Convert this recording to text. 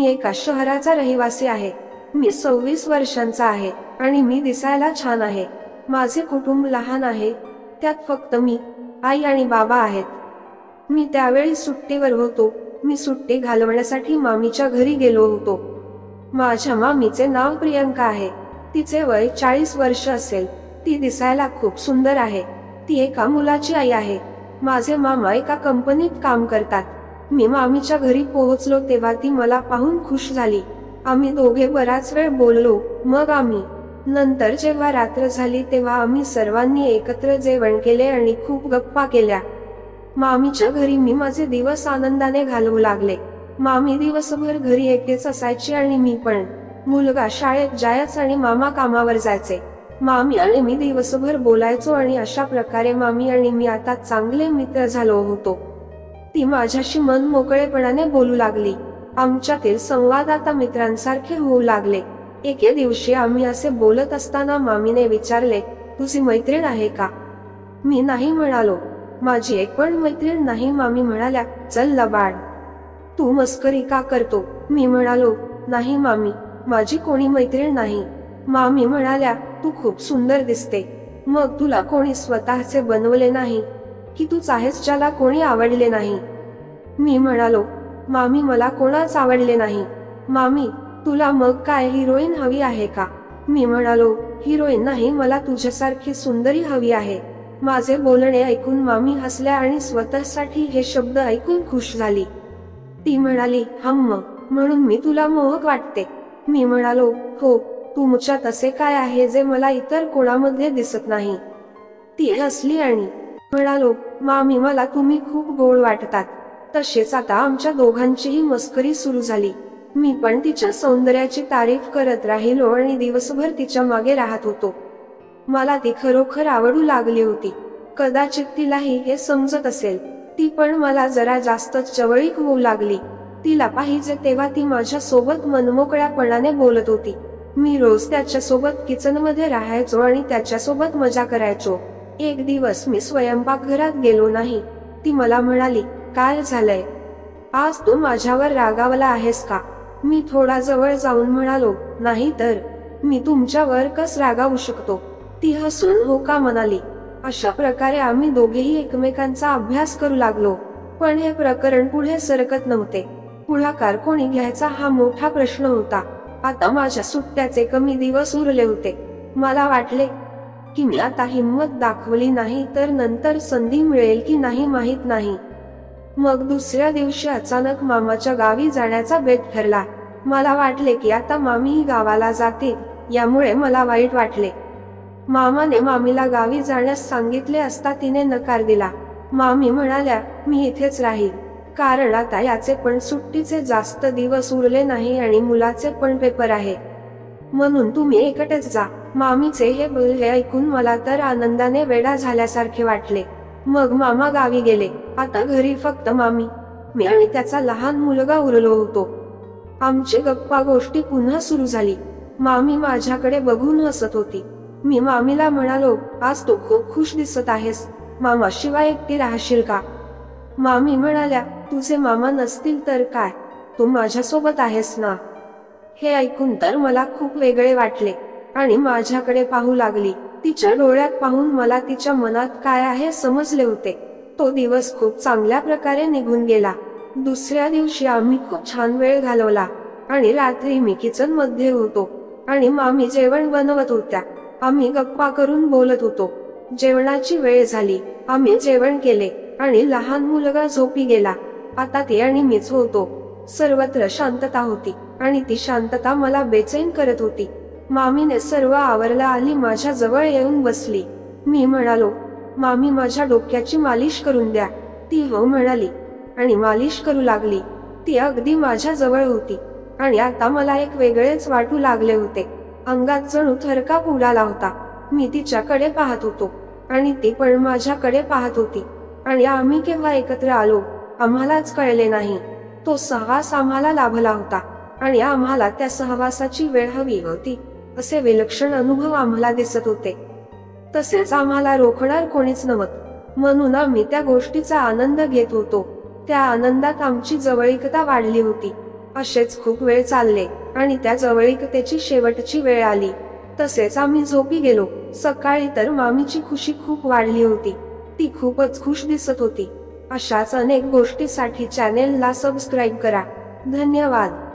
मी एका शहराचा रहिवासी आहे. मी 26 वर्षांचा आहे आणि मी दिसायला छान आहे. माझे कुटुंब लहान आहे, त्यात फक्त मी, आई आणि बाबा आहेत. मी त्यावेळी सुट्टीवर होतो. मी सुट्टी घालवण्यासाठी मामीच्या घरी गेलो होतो. माझ्या मामीचे नाव प्रियंका आहे. तिचे वय 40 वर्ष असेल. ती दिसायला खूप सुंदर आहे. ती एका मुलाची आई आहे. माझे मामा एका कंपनीत काम करतात. मी मामीच्या घरी पोहोचलो तेव्हा ती मला पाहून खुश झाली. आम्ही दोघे बराच वेळ बोललो. मग नंतर जेव्हा रात्र झाली तेव्हा आम्ही सर्वांनी एकत्र जेवण केले आणि खूप गप्पा केल्या. मामीच्या घरी मी माझे दिवस आनंदाने घालवू लागले. मामी दिवसभर घरी एकटीच असायची आणि मी पण. मुलगा शाळेत जायचा आणि मामा कामावर जायचे. मामी आणि मी दिवसभर बोलायचो आणि अशा प्रकारे मामी आणि मी आता चांगले मित्र झालो होतो. ती माझ्याशी मन मोकळेपणाने बोलू लागली. आमच्यातील संवाद आता मित्रांसारखे होऊ लागले. एके दिवशी आम्ही असे बोलत असताना मामीने विचारले, तुझी मैत्रीण आहे का? मी नाही म्हणालो. माझी एक पण मैत्रीण नाही. मामी म्हणाल्या, चल लबाड, तू मस्करी का करतो? मी म्हणालो, नाही मामी, माझी कोणी मैत्रीण नाही. मामी म्हणाल्या, तू खूप सुंदर दिसते. मग तुला कोणी स्वतःचे बनवले नाही की तूच आहेस ज्याला कोणी आवडले नाही? मी म्हणालो, मामी मला कोणाच आवडले नाही. मामी, तुला मग काय हिरोईन हवी आहे का? मी म्हणालो, हिरोईन नाही, मला तुझ्यासारखी सुंदरी हवी आहे. माझे बोलणे ऐकून मामी हसल्या आणि स्वतःसाठी हे शब्द ऐकून खुश झाली. ती म्हणाली, हम्म, म्हणून मी तुला मोहक वाटते? मी म्हणालो, हो, तुमच्यात असे काय आहे जे मला इतर कोणामध्ये दिसत नाही? ती हसली आणि म्हणालो, मामी मला तुम्ही खूप गोड वाटतात. तसेच आता आमच्या दोघांचीही मस्करी सुरू झाली. मी पण तिच्या सौंदर्याची तारीफ करत राहिलो आणि दिवसभर तिच्या मागे राहत होतो. मला ती खरोखर आवडू लागली होती. कदाचित तिलाही हे समजत असेल. ती पण मला जरा जास्तच जवळीक होऊ लागली. तिला पाहिजे तेव्हा ती माझ्या सोबत मनमोकळ्यापणाने बोलत होती. मी रोज त्याच्या सोबत किचनमध्ये राहायचो आणि त्याच्यासोबत मजा करायचो. एक दिवस मी स्वयंपाकघरात गेलो नाही. ती मला म्हणाली, काय झालंय? आज तू माझ्यावर रागावला आहेस का? मी थोडा जवळ जाऊन म्हणालो, नाही तर मी तुमच्यावर कस रागावू शकतो? ती हसून हो का म्हणाली. अशा प्रकारे आम्ही दोघेही एकमेकांचा अभ्यास करू लागलो. पण हे प्रकरण पुढे सरकत नव्हते. पुढाकार कोणी घ्यायचा हा मोठा प्रश्न होता. आता माझ्या सुट्ट्याचे कमी दिवस उरले होते. मला वाटले की मी आता हिंमत दाखवली नाही तर नंतर संधी मिळेल की नाही माहित नाही. मग दुसऱ्या दिवशी अचानक मामाच्या गावी जाण्याचा बेत ठरला. मला वाटले की आता मामीही गावाला जातील, यामुळे मला वाईट वाटले. मामाने मामीला गावी जाण्यास सांगितले असता तिने नकार दिला. मामी म्हणाल्या, मी इथेच राहील, कारण आता याचे पण सुट्टीचे जास्त दिवस उरले नाही आणि मुलाचे पण पेपर आहे. म्हणून तुम्ही एकटेच जा. मामीचे हे बोलणे ऐकून मला तर आनंदाने वेडा झाल्यासारखे वाटले. मग मामा गावी गेले. आता घरी फक्त मामी, मी आणि त्याचा लहान मुलगा उरलो होतो. आमची गप्पा गोष्टी पुन्हा सुरू झाली. मामी माझ्याकडे बघून हसत होती. मी मामीला म्हणालो, आज तू खूप खुश दिसत आहेस. मामाशिवाय एकटी राहशील का? मामी म्हणाल्या, तुझे मामा नसतील तर काय, तू माझ्यासोबत आहेस ना. हे ऐकून तर मला खूप वेगळे वाटले आणि माझ्याकडे पाहू लागली. तिच्या डोळ्यात पाहून मला तिच्या मनात काय आहे समजले होते. तो दिवस खूप चांगल्या प्रकारे निघून गेला. दुसऱ्या दिवशी आम्ही खूप छान वेळ घालवला आणि रात्री मी किचन मध्ये होतो आणि मामी जेवण बनवत होत्या. आम्ही गप्पा करून बोलत होतो. जेवणाची वेळ झाली. आम्ही जेवण केले आणि लहान मुलगा झोपी गेला. आता ती आणि मीच होतो. सर्वत्र शांतता होती आणि ती शांतता मला बेचैन करत होती. मामीने सर्व आवरलं आली माझ्या जवळ येऊन बसली. मी म्हणालो, मामी माझ्या डोक्याची मालिश करून द्या. ती हो म्हणाली आणि मालिश करू लागली. ती अगदी माझ्या जवळ होती आणि आता मला एक वेगळेच वाटू लागले होते. अंगात जणू थरकाप उडाला होता. मी तिच्याकडे पाहत होतो आणि ती पण माझ्याकडे पाहत होती आणि आम्ही केव्हा एकत्र आलो आम्हालाच कळले नाही. तो सहवास आम्हाला लाभला होता आणि आम्हाला त्या सहवासाची वेळ हवी होती असे विलक्षण अनुभव आम्हाला दिसत होते. तसेच आम्हाला रोखणार कोणीच नव्हते. म्हणून आम्ही त्या गोष्टीचा आनंद घेत होतो. त्या आनंदात आमची जवळीकता वाढली होती. असेच खूप वेळ चालले आणि त्या जवळीकतेची शेवटची वेळ आली. तसेच आम्ही झोपी गेलो. सकाळी तर मामीची खुशी खूप वाढली होती. ती खूपच खुश दिसत होती. अशाच अनेक गोष्टीसाठी चॅनेलला सबस्क्राईब करा. धन्यवाद.